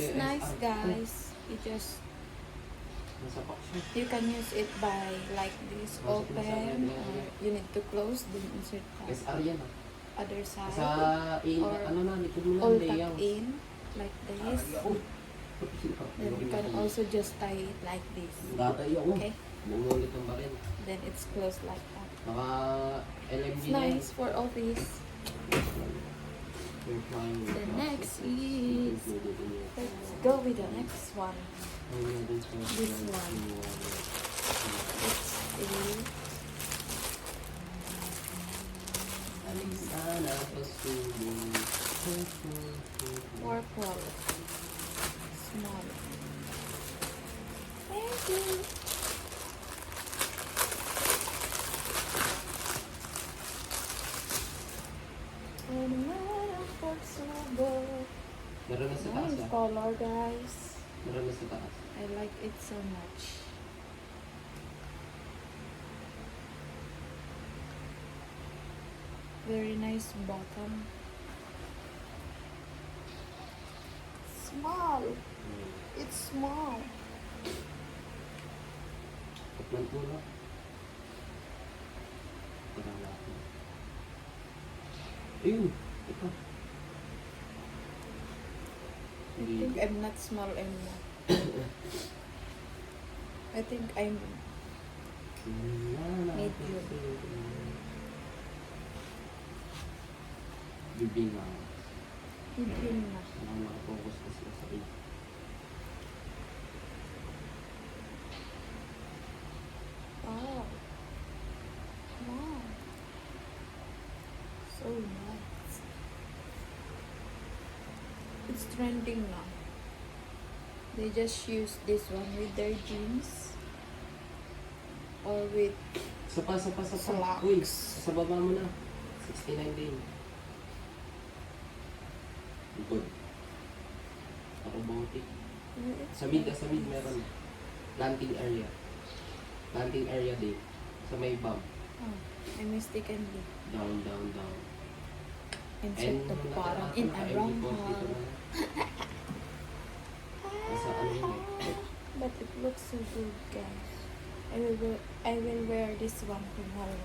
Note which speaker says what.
Speaker 1: It's nice, guys.
Speaker 2: Nasa box siya.
Speaker 1: You can use it by like this, open, or you need to close, then insert
Speaker 2: SR yan ah.
Speaker 1: other
Speaker 2: Sa
Speaker 1: side, or
Speaker 2: ano na, likod mo na
Speaker 1: all
Speaker 2: hindi
Speaker 1: tuck in, like this. Then you can also just tie it like this.
Speaker 2: Gatay ako.
Speaker 1: Okay?
Speaker 2: Bumulit ang baril.
Speaker 1: Then it's closed like that.
Speaker 2: Naka LMG
Speaker 1: It's
Speaker 2: na yan.
Speaker 1: nice for office.
Speaker 2: We're flying with
Speaker 1: The
Speaker 2: boxes.
Speaker 1: next is,
Speaker 2: Included in your
Speaker 1: let's go with the next one.
Speaker 2: This
Speaker 1: one. It's
Speaker 2: Alisana pasulong.
Speaker 1: purple, small. Thank you.
Speaker 2: Meron na sa taas
Speaker 1: Nice
Speaker 2: ah.
Speaker 1: color, guys.
Speaker 2: Meron na sa taas.
Speaker 1: I like it so much. Very nice bottom. Small. It's small.
Speaker 2: Kaplan po na. Parang natin. Ayun. Ito.
Speaker 1: I think I'm not small anymore. I think I'm medium.
Speaker 2: Bibing na.
Speaker 1: Medium na.
Speaker 2: Parang nakafocus na sila sa iyo.
Speaker 1: Oh. Wow. So nice. It's trending now. They just use this one with their jeans or with
Speaker 2: Sapa.
Speaker 1: Slacks.
Speaker 2: Uy, sa baba mo na. 69 din. Good. Ako bauti. Sa mid meron. Planting area. Planting area din. Sa may bump.
Speaker 1: Oh, I mistakenly
Speaker 2: Down.
Speaker 1: insert the bottom in a wrong hole.
Speaker 2: Nasa ano yun eh.
Speaker 1: But it looks so good, guys. I will wear this one tomorrow.